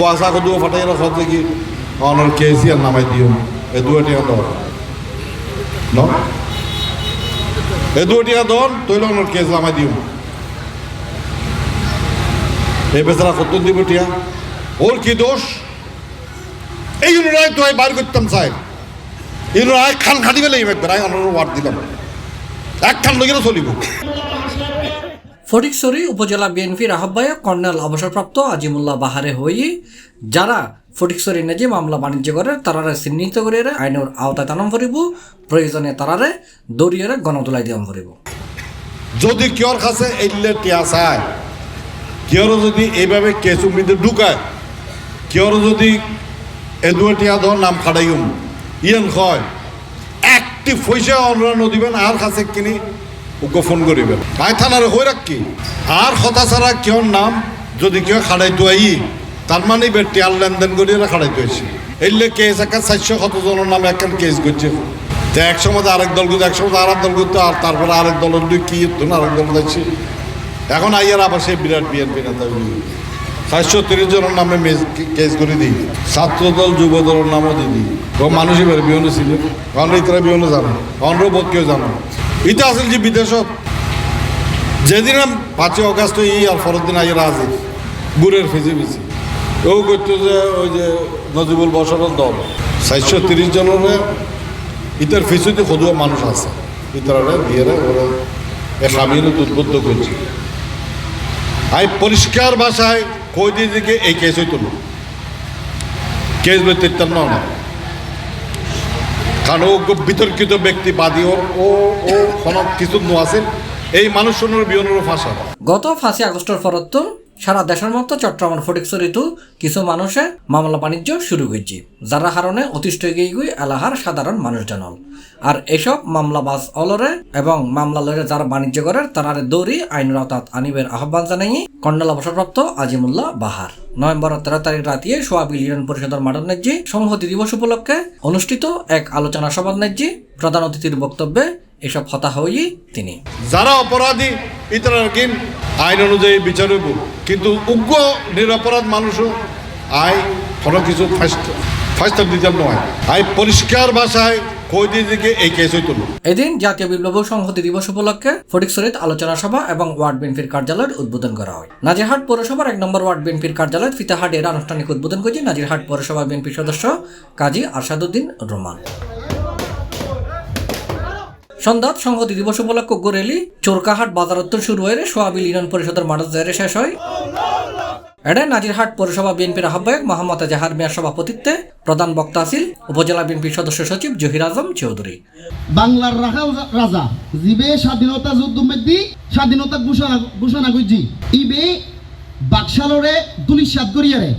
ফুয়াশা কদুও ফাটাই রাখত কি অনর কেসি আর নামাই দিও এ দুটিয়া দন ন এ দুটিয়া দন তৈল অনর কেস নামাই দিও এই বেচারা কত দিব টিয়া ওর কি দোষ এই রায় তো বার করতাম চাই এই রায় খান খাটি বেলে একবার অনর ওয়ার্ড দিলাম এক খান লোকেরা চলিব। ফটিকছড়ি উপজেলা বিএনপির আহ্বায়ক কর্নেল অবসরপ্রাপ্ত আজিমুল্লাহ বাহারে হয়ে যারা ফটিকছড়ি নেজে মামলা বাণিজ্য করে তারারে চিহ্নিত করে আইনের আওতায় টানাম করিব, প্রয়োজনে তারারে দৌড়িয়ে গণতোলাই দিয়াম করিব। যদি কিয়র কাছে এলে টিয়া চায় কিয়র যদি এইভাবে কেসুমিতে ঢুকায় কিয়র যদি এদুয়া টিয়া ধর নাম খাড়াইম ইয়েন হয় একটি পয়সা অন্য দিবেন আর কাছে কিনি ওকে ফোন করিবেন আই থানারে হয়ে রাখি আর হতা ছাড়া কিয়র নাম যদি কেউ খাড়াইতো আই তার মানে টিয়ার লেনদেন করিয়ে খাড়াইতো আসি এলে কেস একটা 400 জনের নামে একখান কেস করছে তো এক সময় আরেক দল করতো এক সময় আরেক দল করতো আর তারপরে আরেক দলের কি হতো না আরেক দল যাচ্ছি এখন আইয়ার আবার সেই বিরাট বিএনপি নেতা 430 জনের নামে কেস করে দিই ছাত্রদল যুব দলের নামও দিই ও মানুষই বের বিহনে ছিল কারণ ইতারা বিহনে জানো অন্ধ্র বোধ কেউ জানো ইটা আসল যে বিদেশত যেদিন 5 অগাস্ট আর পরের দিন আইয়ারা আছে গুড়ের ফিজি ফিজি ও করতো যে ওই যে নজিবুল বসরের দল 430 জনের ইতার ফিসুতে সদুয়া মানুষ আছে ইতারা দিয়ে ওরা এক আমি উদ্বুদ্ধ করছি আই পরিষ্কার ভাষায় কই দিয়ে দিকে এই কেস হইত না কেস বলতে না কারণ ও বিতর্কিত ব্যক্তি বাদী ও কোনো কিছু নো আছে এই মানুষজনের বিয়নের ভাষা। গত 5 আগস্টের পরত সারা দেশের মতো চট্টগ্রামের ফটিকছড়িতেও কিছু মানুষে মামলা বাণিজ্য শুরু হয়েছে যারা কারণে অতিষ্ঠ গিয়ে এলাকার সাধারণ মানুষ জানাল আর এসব মামলাবাজ অলরে এবং মামলা লড়ে যারা বাণিজ্য করে তারা দৌড়ি আইনের আওতাত আনিবের আহ্বান জানাই কর্নেল অবসরপ্রাপ্ত আজিমুল্লাহ বাহার। নভেম্বর 13 তারিখ রাতে সোয়াবিল ইউনিয়ন পরিষদের মাঠের ন্যায্যে সংহতি দিবস উপলক্ষে অনুষ্ঠিত এক আলোচনা সভার ন্যায্যে প্রধান অতিথির বক্তব্যে এসব হতা হয়ে তিনি যারা অপরাধী ইতারা কিন আইন অনুযায়ী বিচার হইব কিন্তু উগ্র নিরপরাধ মানুষও আই কোনো কিছু ফাইস্টার দিতে নয় আই পরিষ্কার ভাষায় কই দিয়ে দিকে এই কেস হইত না। এদিন জাতীয় বিপ্লব সংহতি দিবস উপলক্ষে ফটিকছড়িতে আলোচনা সভা এবং ওয়ার্ড বিএনপির কার্যালয়ের উদ্বোধন করা হয়। নাজিরহাট পৌরসভার 1 নম্বর ওয়ার্ড বিএনপির কার্যালয় ফিতাহাট এর আনুষ্ঠানিক উদ্বোধন করেছে নাজিরহাট পৌরসভা বিএনপির সদস্য কাজী আরশাদুদ্দিন রহমান। সন্ধ্যাত সংহতি দিবস উপলক্ষে গোরেলি চোরকাহাট বাজারত্তর শুরু হয়ে সোয়াবিল ইউনিয়ন পরিষদের মাঠে জেরে শেষ হয়। এডে নাজিরহাট পৌরসভা বিএনপির আহ্বায়ক মোহাম্মদ এজাহার মিয়ার সভাপতিত্বে প্রধান বক্তা আছেন উপজেলা বিএনপির সদস্য সচিব জহির আজম চৌধুরী। বাংলার রাজা জিবে স্বাধীনতা যুদ্ধ মেদি স্বাধীনতা ঘোষণা করছি ইবে বাকশালরে দুলিশাত করিয়ারে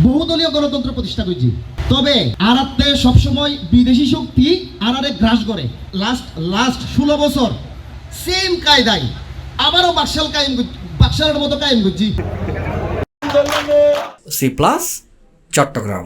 বহুদলীয় গণতন্ত্র প্রতিষ্ঠা করছি তবে আরাতে সবসময় বিদেশি শক্তি আরারে গ্রাস করে লাস্ট 16 বছর সেম কায়দায় আবারও বাকশালের মতো কায়েম করছি। C+ চট্টগ্রাম।